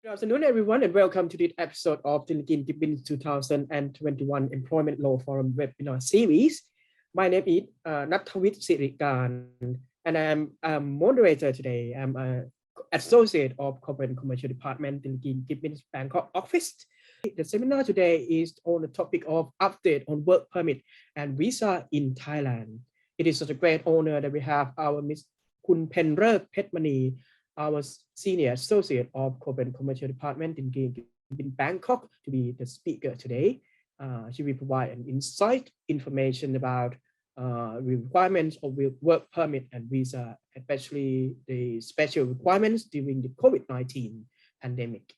Good afternoon, everyone, and welcome to this episode of the Gibbons 2021 Employment Law Forum webinar series. My name is Nathawit Sirikan, and I am a moderator today. I'm an associate of Corporate and Commercial Department in the Gibbons Bangkok office. The seminar today is on the topic of update on work permit and visa in Thailand. It is such a great honor that we have our Ms. Kun Penrer Petmani, our Senior Associate of Corporate and Commercial Department in Bangkok, to be the speaker today. She will provide an insight information about requirements of work permit and visa, especially the special requirements during the COVID-19 pandemic.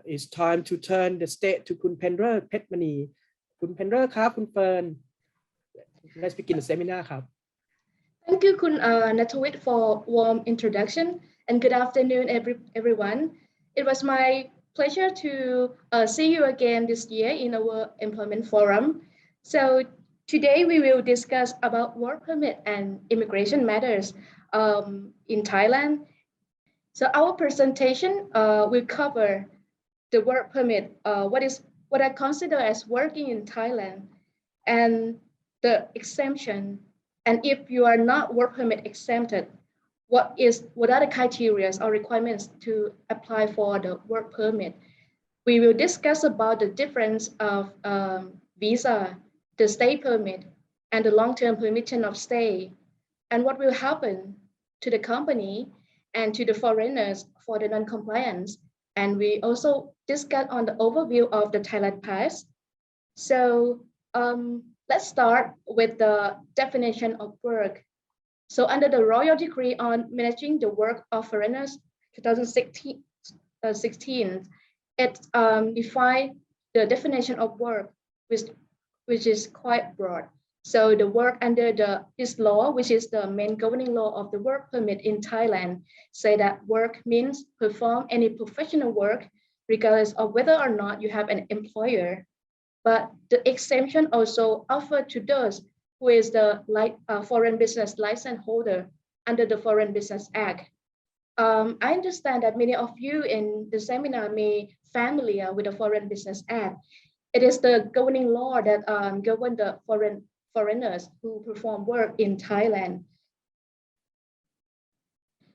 It's time to turn the stage to Kun Penrer Petmani. Kun Penrer ครับ Kun Fern. Let's begin the seminar ครับ Thank you, Kun Nathawit, for warm introduction, and good afternoon, everyone. It was my pleasure to see you again this year in our employment forum. So today we will discuss about work permit and immigration matters in Thailand. So our presentation will cover the work permit, what I consider as working in Thailand, and the exemption. And if you are not work permit exempted, what are the criteria or requirements to apply for the work permit? We will discuss about the difference of visa, the stay permit, and the long-term permission of stay, and what will happen to the company and to the foreigners for the non-compliance. And we also discuss on the overview of the Thailand Pass. So let's start with the definition of work. So under the Royal Decree on Managing the Work of Foreigners 2016, it defined the definition of work, which is quite broad. So the work under this law, which is the main governing law of the work permit in Thailand, say that work means perform any professional work, regardless of whether or not you have an employer. But the exemption also offered to those who is the foreign business license holder under the Foreign Business Act. I understand that many of you in the seminar may familiar with the Foreign Business Act. It is the governing law that govern the foreigners who perform work in Thailand.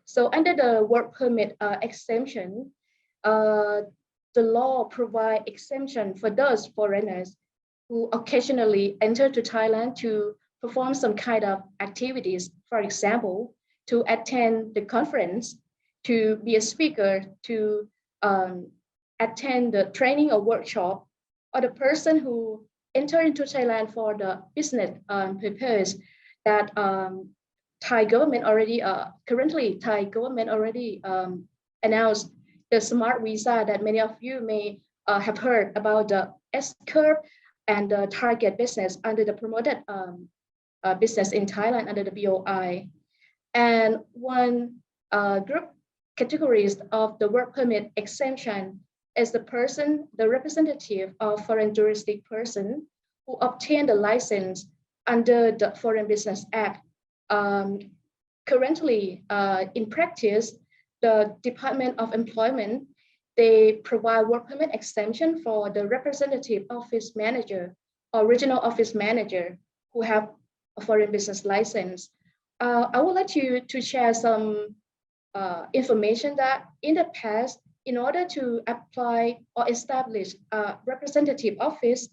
So under the work permit exemption, the law provides exemption for those foreigners who occasionally enter to Thailand to perform some kind of activities, for example, to attend the conference, to be a speaker, to attend the training or workshop, or the person who enter into Thailand for the business purpose that Thai government already, currently Thai government already announced the smart visa that many of you may have heard about, the S-curve and the target business under the promoted business in Thailand under the BOI. And one group categories of the work permit exemption is the person, the representative of foreign juristic person who obtained the license under the Foreign Business Act. Currently, in practice, the Department of Employment, they provide work permit exemption for the representative office manager or regional office manager who have a foreign business license. I would like to share some information that in the past, in order to apply or establish a representative office,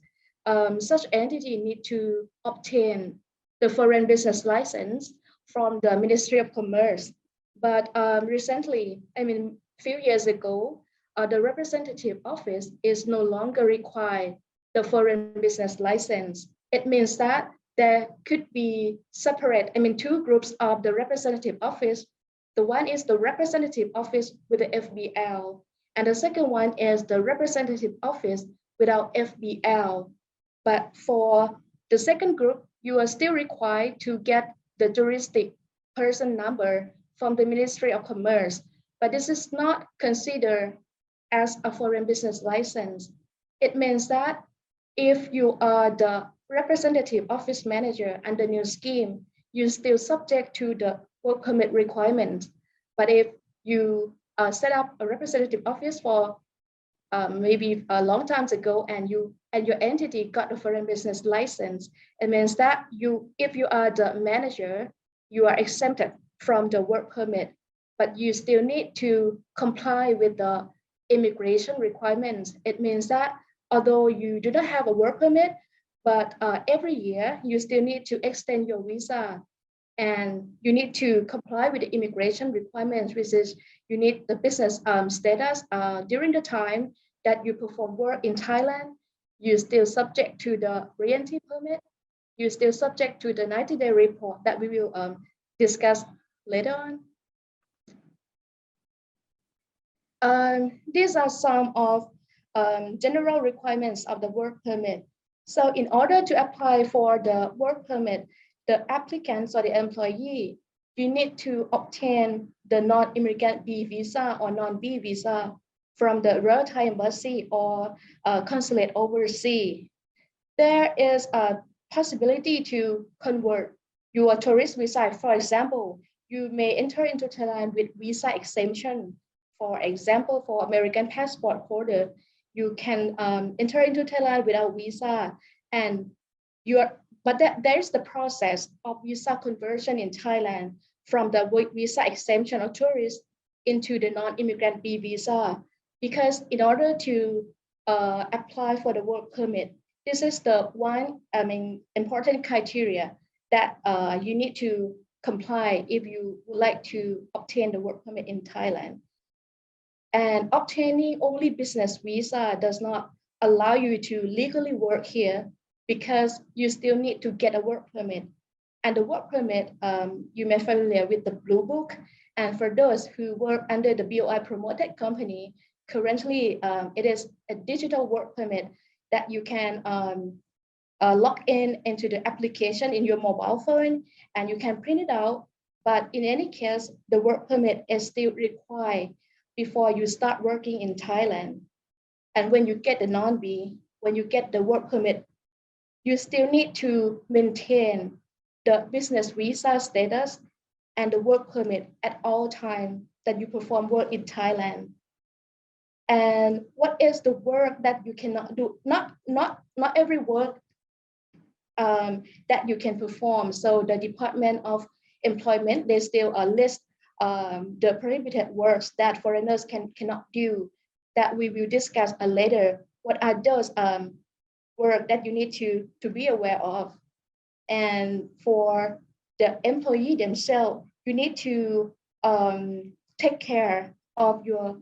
such entity need to obtain the foreign business license from the Ministry of Commerce. But recently, I mean, a few years ago, the representative office is no longer required the foreign business license. It means that there could be separate, I mean, two groups of the representative office. The one is the representative office with the FBL, and the second one is the representative office without FBL. But for the second group, you are still required to get the juristic person number from the Ministry of Commerce, but this is not considered as a foreign business license. It means that if you are the representative office manager under new scheme, you're still subject to the work permit requirements. But if you set up a representative office for maybe a long time ago, and your entity got a foreign business license, it means that if you are the manager, you are exempted from the work permit, but you still need to comply with the immigration requirements. It means that although you do not have a work permit, but every year you still need to extend your visa, and you need to comply with the immigration requirements, which is you need the business status during the time that you perform work in Thailand. You're still subject to the re-entry permit. You're still subject to the 90-day report that we will discuss later on. These are some of general requirements of the work permit. So in order to apply for the work permit, the applicants or the employee, you need to obtain the non-immigrant B visa or non-B visa from the Royal Thai Embassy or consulate overseas. There is a possibility to convert your tourist visa. For example, you may enter into Thailand with visa exemption. For example, for American passport holder, you can enter into Thailand without visa, and there's the process of visa conversion in Thailand from the visa exemption of tourists into the non-immigrant B visa. Because in order to apply for the work permit, this is the important criteria that you need to comply if you would like to obtain the work permit in Thailand. And obtaining only business visa does not allow you to legally work here, because you still need to get a work permit. And the work permit, you may be familiar with the Blue Book. And for those who work under the BOI promoted company, currently it is a digital work permit that you can log into the application in your mobile phone, and you can print it out. But in any case, the work permit is still required before you start working in Thailand. And when you get the non-B, when you get the work permit, you still need to maintain the business visa status and the work permit at all times that you perform work in Thailand. And what is the work that you cannot do? Not every work that you can perform. So the Department of Employment, they still list the prohibited works that foreigners cannot do, that we will discuss later. What are those work that you need to be aware of? And for the employee themselves, you need to take care of your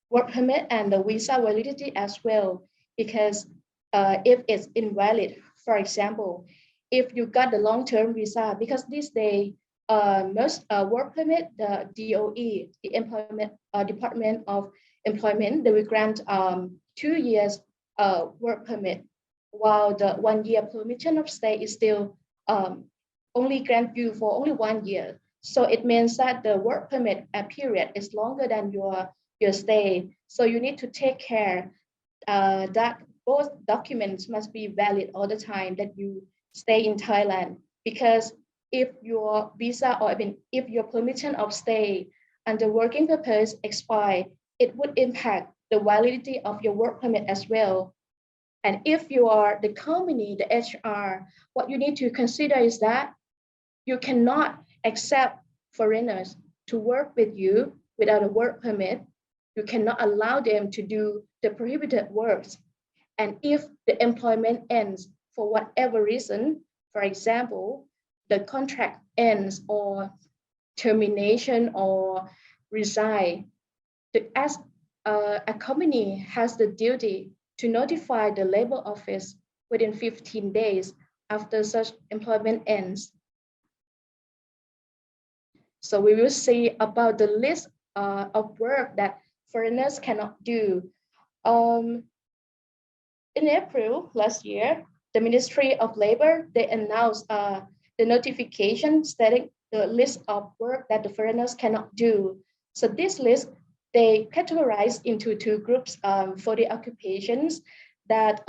work permit and the visa validity as well, because if it's invalid, for example, if you got the long-term visa, because these days most work permit, the DOE, the Employment Department of Employment, they will grant 2 years work permit, while the 1 year permission of stay is still only grant you for only 1 year. So it means that the work permit period is longer than your stay. So you need to take care that both documents must be valid all the time that you stay in Thailand. Because if your visa or if your permission of stay under working purpose expire, it would impact the validity of your work permit as well. And if you are the company, the HR, what you need to consider is that you cannot accept foreigners to work with you without a work permit. You cannot allow them to do the prohibited works. And if the employment ends for whatever reason, for example, the contract ends or termination or resign, a company has the duty to notify the labor office within 15 days after such employment ends. So we will see about the list of work that foreigners cannot do. In April last year, the Ministry of Labor, they announced the notification stating the list of work that the foreigners cannot do. So this list, they categorized into 2 groups for the occupations that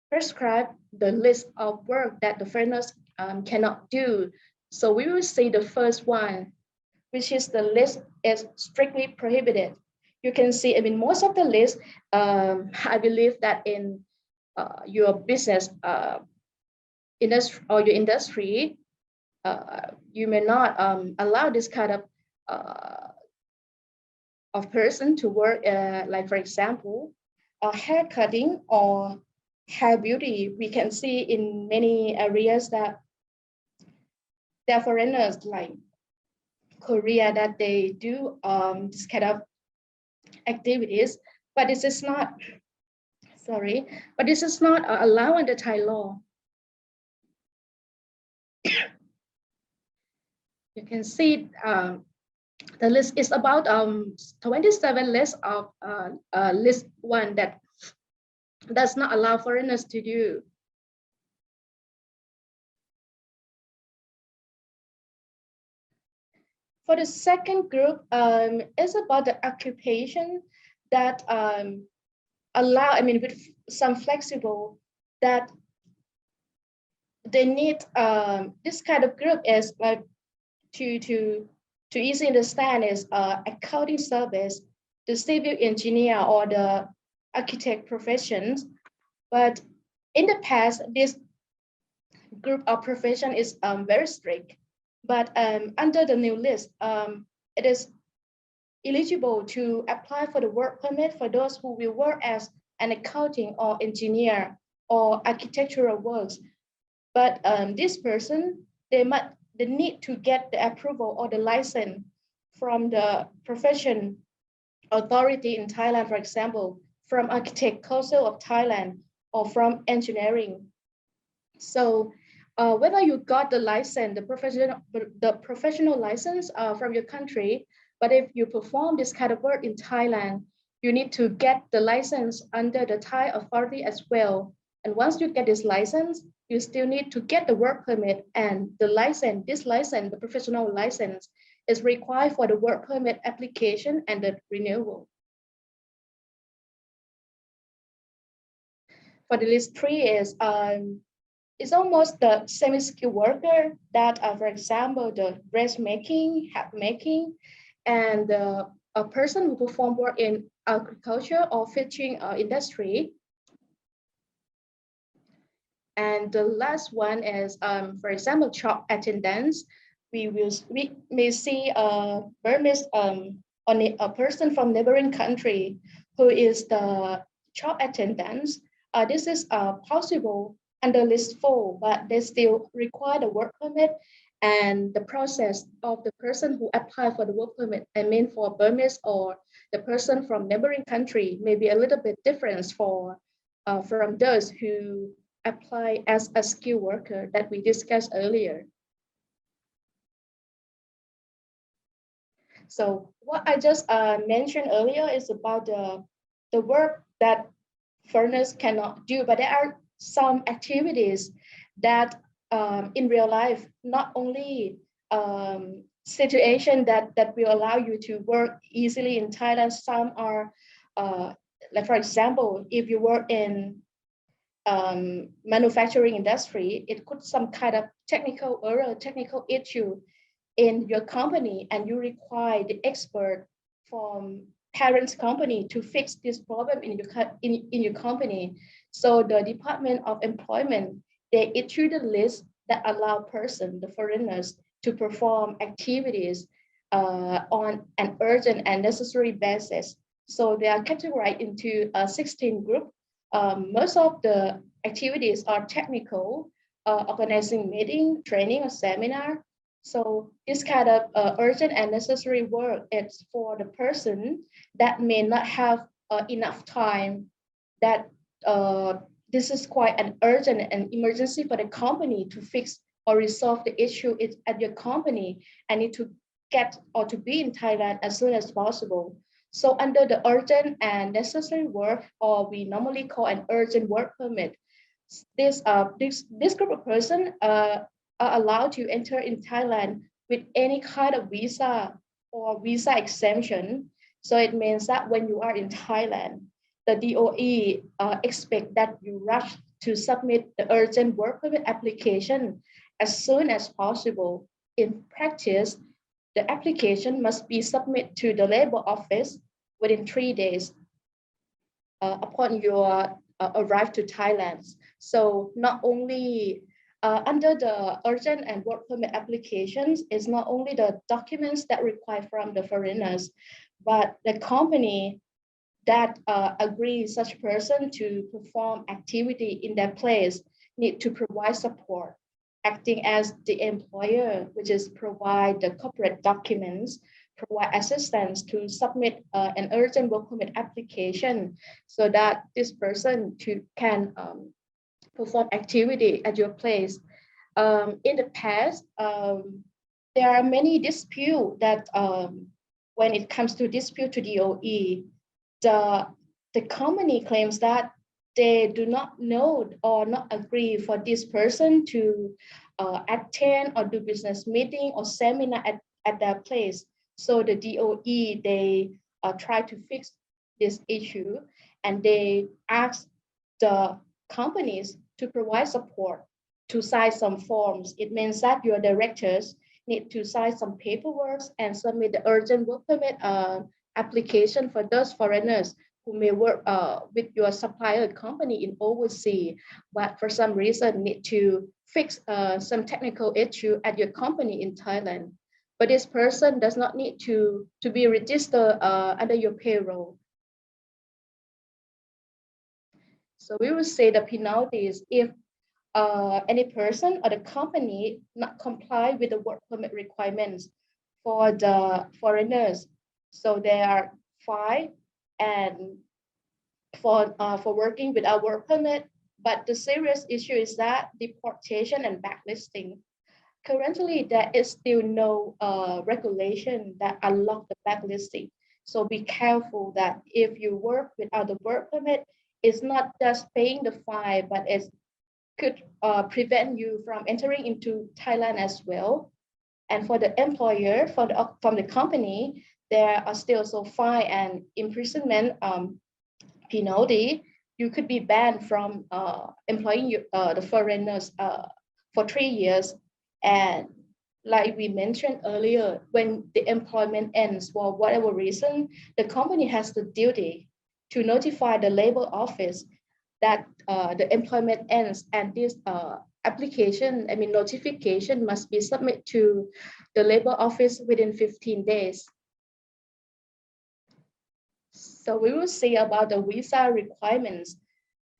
prescribe the list of work that the foreigners cannot do. So we will see the first one, which is the list is strictly prohibited. You can see, I mean, most of the list, I believe that in your business industry or your industry, you may not allow this kind of person to work, like for example, hair cutting or hair beauty. We can see in many areas that there are foreigners like Korea that they do this kind of activities, but this is not, sorry, but this is not allowed under Thai law. You can see the list is about 27 lists of list one that does not allow foreigners to do. For the second group, it's about the occupation that allow, I mean, with some flexible that they need. This kind of group is like to easily understand is accounting service, the civil engineer or the architect professions. But in the past, this group of profession is very strict. But under the new list, it is eligible to apply for the work permit for those who will work as an accounting or engineer or architectural works. But this person, they need to get the approval or the license from the profession authority in Thailand, for example, from Architect Council of Thailand or from engineering. So whether you got the license, the professional license from your country, but if you perform this kind of work in Thailand, you need to get the license under the Thai authority as well. And once you get this license, you still need to get the work permit, and the license, this license, the professional license, is required for the work permit application and the renewal. For the list 3 is it's almost the semi-skilled worker that, for example, the dressmaking, hat making, and a person who perform work in agriculture or fishing industry. And the last one is, for example, shop attendants. We may see a Burmese a person from neighboring country who is the shop attendants. This is possible under list 4, but they still require the work permit, and the process of the person who apply for the work permit, I mean for Burmese or the person from neighboring country, may be a little bit different for from those who apply as a skilled worker that we discussed earlier. So what I just mentioned earlier is about the work that foreigners cannot do, but there are some activities that in real life, not only situation that will allow you to work easily in Thailand, some are, like for example, if you work in manufacturing industry, it could some kind of technical error, technical issue in your company, and you require the expert from parents company to fix this problem in your company. So the Department of Employment, they issue the list that allow person, the foreigners, to perform activities on an urgent and necessary basis. So they are categorized into 16 groups. Most of the activities are technical, organizing meeting, training, or seminar. So this kind of urgent and necessary work is for the person that may not have enough time, that this is quite an urgent and emergency for the company to fix or resolve the issue at your company, and need to get or to be in Thailand as soon as possible. So under the urgent and necessary work, or we normally call an urgent work permit, this group of person are allowed to enter in Thailand with any kind of visa or visa exemption. So it means that when you are in Thailand, the DOE expect that you rush to submit the urgent work permit application as soon as possible. In practice, The application must be submitted to the labor office within 3 days upon your arrive to Thailand. So not only under the urgent and work permit applications, it's not only the documents that require from the foreigners, but the company that agrees such person to perform activity in their place need to provide support, acting as the employer, which is provide the corporate documents, provide assistance to submit an urgent work permit application so that this person can perform activity at your place. In the past, there are many disputes that when it comes to dispute to DOE, the company claims that they do not know or not agree for this person to attend or do business meeting or seminar at their place. So the DOE, they try to fix this issue and they ask the companies to provide support to sign some forms. It means that your directors need to sign some paperwork and submit the urgent work permit application for those foreigners who may work with your supplier company in overseas, but for some reason need to fix some technical issue at your company in Thailand. But this person does not need to be registered under your payroll. So we will say the penalties if any person or the company not comply with the work permit requirements for the foreigners. So they are fined and for working without work permit. But the serious issue is that deportation and blacklisting. Currently, there is still no regulation that unlock the blacklisting. So be careful that if you work without the work permit, it's not just paying the fine, but it could prevent you from entering into Thailand as well. And for the employer, from the company, there are still so fine and imprisonment penalty. You could be banned from employing the foreigners for 3 years. And like we mentioned earlier, when the employment ends for whatever reason, the company has the duty to notify the labor office that the employment ends, and this notification must be submitted to the labor office within 15 days. So we will see about the visa requirements.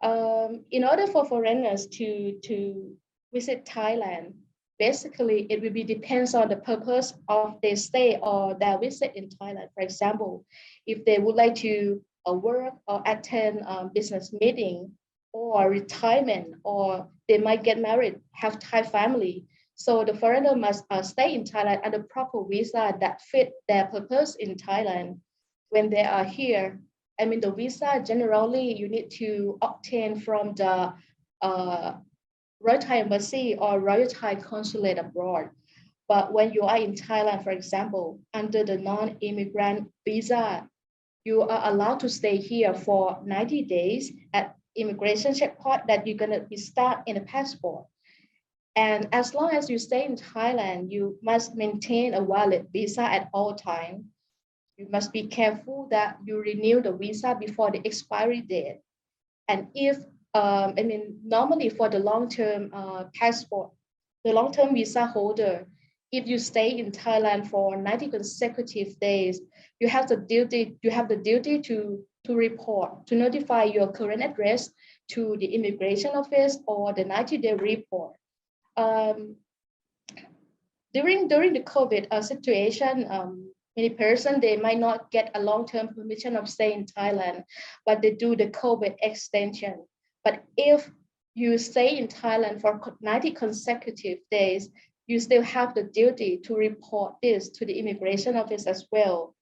In order for foreigners to visit Thailand, basically it will be depends on the purpose of their stay or their visit in Thailand. For example, if they would like to work or attend a business meeting or retirement, or they might get married, have Thai family. So the foreigner must stay in Thailand under proper visa that fit their purpose in Thailand. When they are here, the visa generally you need to obtain from the Royal Thai Embassy or Royal Thai Consulate abroad. But when you are in Thailand, for example, under the non-immigrant visa, you are allowed to stay here for 90 days at immigration checkpoint that you're going to be stamped in a passport. And as long as you stay in Thailand, you must maintain a valid visa at all times. You must be careful that you renew the visa before the expiry date. And if, normally for the long-term passport, the long-term visa holder, if you stay in Thailand for 90 consecutive days, you have the duty to report, to notify your current address to the immigration office or the 90-day report. During the COVID situation, many persons, they might not get a long-term permission of stay in Thailand, but they do the COVID extension. But if you stay in Thailand for 90 consecutive days, you still have the duty to report this to the immigration office as well.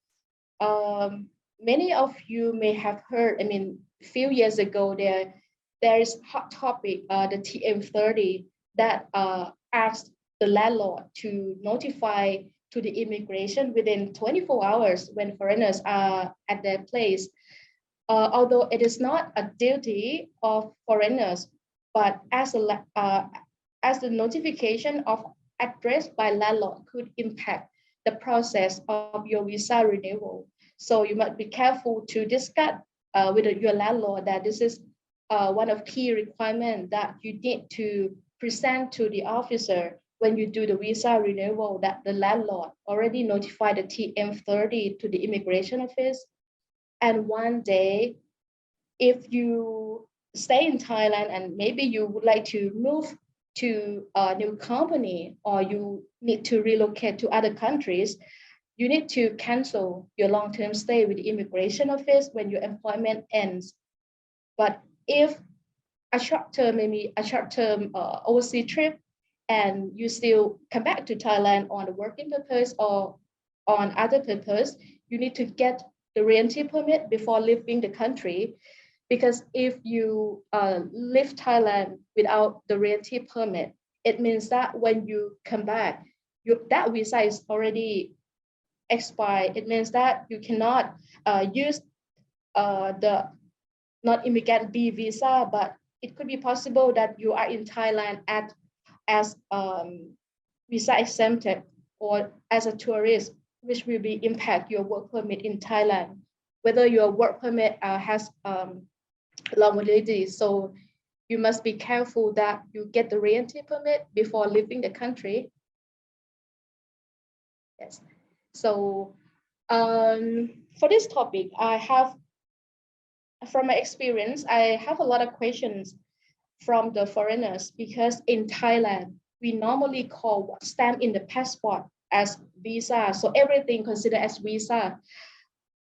Many of you may have heard, a few years ago, there is hot topic, the TM30, that asked the landlord to notify to the immigration within 24 hours when foreigners are at their place. Although it is not a duty of foreigners, but as the notification of address by landlord could impact the process of your visa renewal. So you must be careful to discuss with your landlord that this is one of key requirements that you need to present to the officer when you do the visa renewal, that the landlord already notified the TM30 to the immigration office. And one day, if you stay in Thailand and maybe you would like to move to a new company or you need to relocate to other countries, you need to cancel your long-term stay with the immigration office when your employment ends. But if a short-term, maybe a short-term overseas trip, and you still come back to Thailand on a working purpose or on other purpose, you need to get the re-entry permit before leaving the country. Because if you leave Thailand without the re-entry permit, it means that when you come back, that visa is already expired. It means that you cannot use the non-immigrant B visa, but it could be possible that you are in Thailand as visa exempted or as a tourist, which will be impact your work permit in Thailand, whether your work permit has long validity. So you must be careful that you get the re-entry permit before leaving the country. Yes. So for this topic, I have, from my experience, I have a lot of questions from the foreigners, because in Thailand, we normally call what stamp in the passport as visa. So everything considered as visa.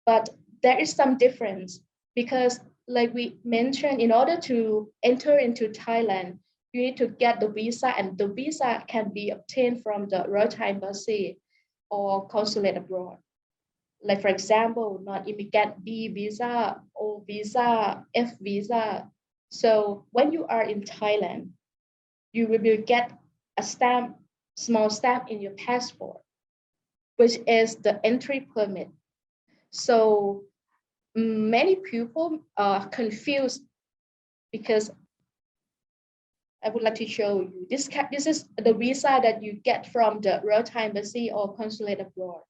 But there is some difference, because like we mentioned, in order to enter into Thailand, you need to get the visa, and the visa can be obtained from the Royal Thai Embassy or consulate abroad. Like for example, non-immigrant B visa, O visa, F visa. So when you are in Thailand, you will get a stamp, small stamp in your passport, which is the entry permit. So many people are confused, because I would like to show you this. This is the visa that you get from the Royal Thai Embassy or consulate abroad.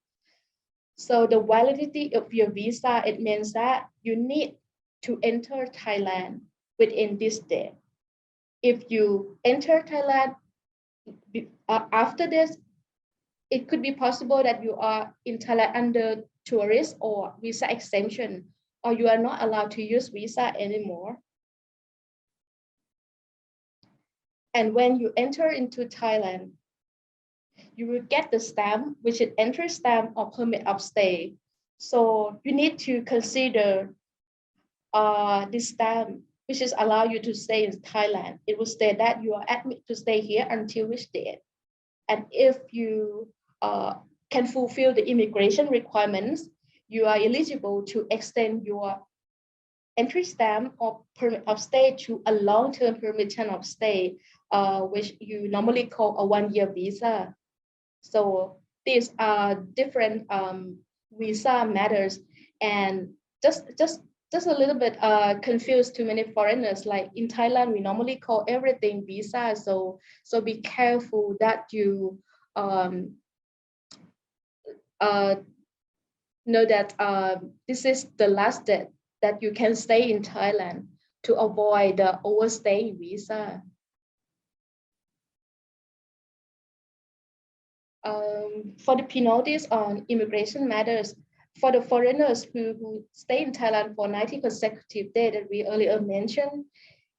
So the validity of your visa, it means that you need to enter Thailand within this date. If you enter Thailand after this, it could be possible that you are in Thailand under tourist or visa exemption, or you are not allowed to use visa anymore. And when you enter into Thailand, you will get the stamp, which is entry stamp or permit of stay. So you need to consider this stamp, which is allow you to stay in Thailand. It will state that you are admitted to stay here until which date. And if you can fulfill the immigration requirements, you are eligible to extend your entry stamp or permit of stay to a long-term permission of stay, which you normally call a one-year visa. So these are different visa matters, and just a little bit confused to many foreigners. Like in Thailand, we normally call everything visa. So be careful that you know that this is the last date that you can stay in Thailand to avoid the overstaying visa. For the penalties on immigration matters, for the foreigners who stay in Thailand for 90 consecutive days that we earlier mentioned,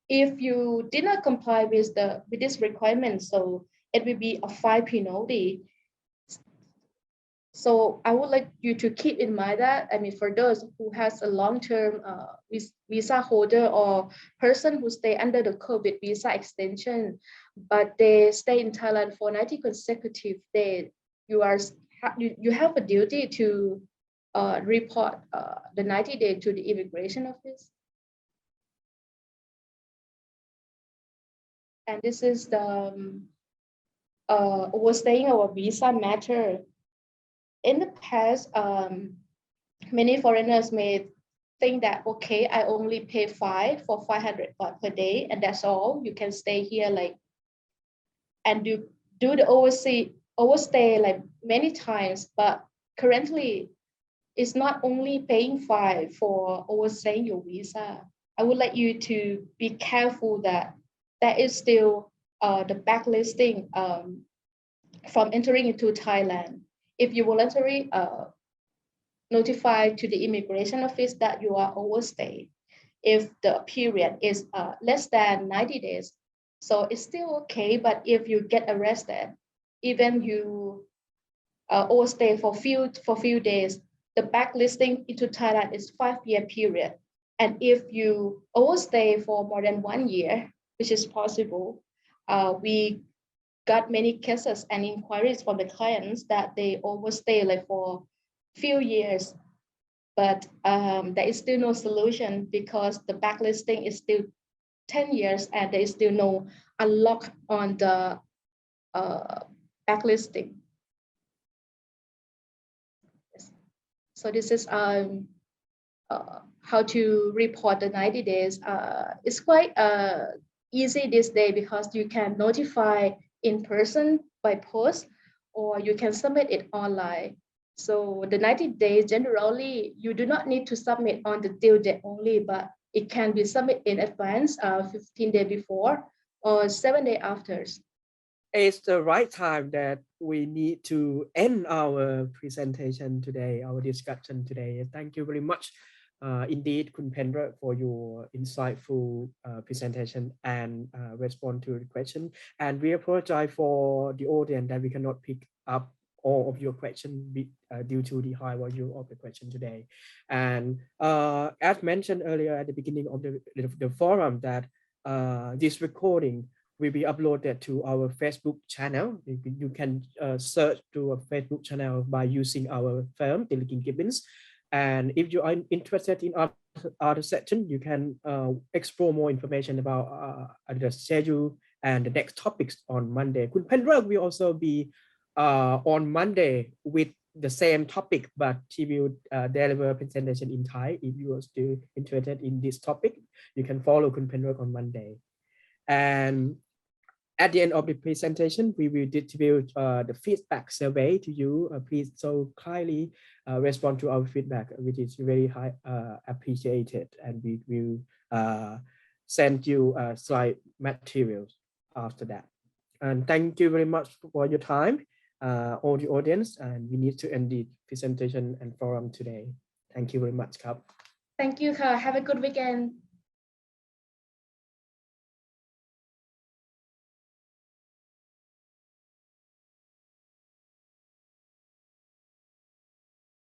if you did not comply with this requirement, so it will be a fine penalty. So I would like you to keep in mind that, I mean, for those who has a long-term visa holder or person who stay under the COVID visa extension, but they stay in Thailand for 90 consecutive days, you have a duty to report the 90 days to the immigration office. And this is the overstaying our visa matter. In the past, many foreigners may think that, okay, I only pay fine for 500 baht per day, and that's all. You can stay here and do the overseas overstay like many times, but currently it's not only paying fine for overstaying your visa. I would like you to be careful that there is still the backlisting from entering into Thailand. If you voluntarily notify to the immigration office that you are overstayed, if the period is less than 90 days, so it's still okay. But if you get arrested, even you overstay for few days, the backlisting into Thailand is 5-year period. And if you overstay for more than 1 year, which is possible, we got many cases and inquiries from the clients that they overstay like for few years, but there is still no solution because the backlisting is still 10 years and there is still no unlock on the backlisting. So this is how to report the 90 days. It's quite easy this day because you can notify in person by post, or you can submit it online. So the 90 days, generally, you do not need to submit on the due date only, but it can be submitted in advance, 15 days before or 7 days after. It's the right time that we need to end our presentation today, our discussion today. Thank you very much. Indeed, Kun Pendra, for your insightful presentation and respond to the question. And we apologize for the audience that we cannot pick up all of your questions due to the high volume of the question today. And as mentioned earlier at the beginning of the forum, that this recording will be uploaded to our Facebook channel. You can search to a Facebook channel by using our firm, Thailand Gibbons. And if you are interested in other section, you can explore more information about the schedule and the next topics on Monday. Kun Pendra will also be on Monday with the same topic, but she will deliver a presentation in Thai. If you are still interested in this topic, you can follow Kun Pendra on Monday. And at the end of the presentation, we will distribute the feedback survey to you. Please so kindly respond to our feedback, which is very high appreciated, and we will send you slide materials after that. And thank you very much for your time, all the audience, and we need to end the presentation and forum today. Thank you very much, Kap. Thank you, Ka. Have a good weekend.